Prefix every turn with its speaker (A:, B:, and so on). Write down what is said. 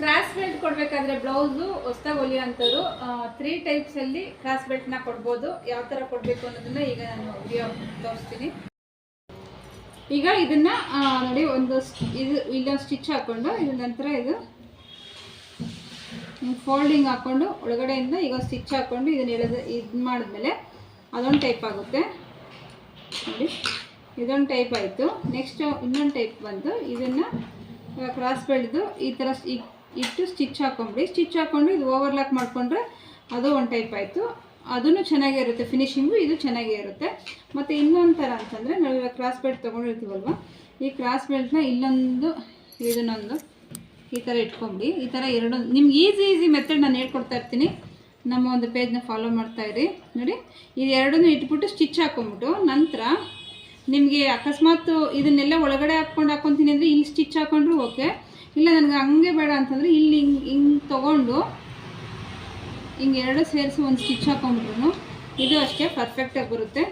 A: Cross belt ಕೊಡಬೇಕಾದ್ರೆ blouse ಹೊಸ್ದಾಗಿ ಹೊಲಿಯೋಂಥವ್ರು 3 ಟೈಪ್ಸಲ್ಲಿ cross ಬೆಲ್ಟ್ನ ಕೊಡ್ಬೋದು. ಯಾವ ಥರ ಕೊಡಬೇಕು ಅನ್ನೋದನ್ನು ಈಗ ನಾನು ವಿಡಿಯೋ ತೋರಿಸ್ತೀನಿ. ಈಗ ಇದನ್ನು ನೋಡಿ, ಇಲ್ಲೊಂದು ಸ್ಟಿಚ್ ಹಾಕ್ಕೊಂಡು ಇದ್ರ ನಂತರ ಇದು ಫೋಲ್ಡಿಂಗ್ ಹಾಕ್ಕೊಂಡು ಒಳಗಡೆಯಿಂದ ಈಗ ಸ್ಟಿಚ್ ಹಾಕ್ಕೊಂಡು ಇದನ್ನ ಇದು ಮಾಡಿದ್ಮೇಲೆ ಅದೊಂದು ಟೈಪ್ ಆಗುತ್ತೆ ನೋಡಿ. ಇದೊಂದು ಟೈಪ್ ಆಯಿತು. ನೆಕ್ಸ್ಟ್ ಇನ್ನೊಂದು ಟೈಪ್ ಬಂದು ಇದನ್ನು ಕ್ರಾಸ್ ಬೆಲ್ಟ್ದು ಈ ಥರ ಇಟ್ಟು ಸ್ಟಿಚ್ ಹಾಕೊಂಬಿಡಿ. ಸ್ಟಿಚ್ ಹಾಕ್ಕೊಂಡು ಇದು ಓವರ್ಲಾಕ್ ಮಾಡಿಕೊಂಡ್ರೆ ಅದು ಒಂದು ಟೈಪ್ ಆಯಿತು. ಅದೂ ಚೆನ್ನಾಗೇ ಇರುತ್ತೆ, ಫಿನಿಶಿಂಗು ಇದು ಚೆನ್ನಾಗೇ ಇರುತ್ತೆ. ಮತ್ತು ಇನ್ನೊಂದು ಥರ ಅಂತಂದರೆ ನಾವು ಇವಾಗ ಕ್ರಾಸ್ ಬೆಲ್ಟ್ ತೊಗೊಂಡಿರ್ತೀವಲ್ವ, ಈ ಕ್ರಾಸ್ ಬೆಲ್ಟ್ನ ಇಲ್ಲೊಂದು ಇದನ್ನೊಂದು ಈ ಥರ ಇಟ್ಕೊಂಬಿಡಿ. ಈ ಥರ ಎರಡು ನಿಮ್ಗೆ ಈಸಿ ಮೆಥಡ್ ನಾನು ಹೇಳ್ಕೊಡ್ತಾ ಇರ್ತೀನಿ. ನಮ್ಮ ಒಂದು ಪೇಜ್ನ ಫಾಲೋ ಮಾಡ್ತಾಯಿರಿ ನೋಡಿ. ಇದು ಎರಡನ್ನೂ ಇಟ್ಬಿಟ್ಟು ಸ್ಟಿಚ್ ಹಾಕ್ಕೊಂಬಿಟ್ಟು ನಂತರ ನಿಮಗೆ ಅಕಸ್ಮಾತ್ ಇದನ್ನೆಲ್ಲ ಒಳಗಡೆ ಹಾಕ್ಕೊಂತೀನಿ ಅಂದರೆ ಇಲ್ಲಿ ಸ್ಟಿಚ್ ಹಾಕ್ಕೊಂಡ್ರು ಓಕೆ. ಇಲ್ಲ ನನಗೆ ಹಂಗೆ ಬೇಡ ಅಂತಂದರೆ ಇಲ್ಲಿ ಹಿಂಗೆ ತೊಗೊಂಡು ಹಿಂಗೆ ಎರಡು ಸೇರಿಸಿ ಒಂದು ಸ್ಟಿಚ್ ಹಾಕ್ಕೊಂಬಿಟ್ರು ಇದು ಅಷ್ಟೇ ಪರ್ಫೆಕ್ಟಾಗಿ ಬರುತ್ತೆ.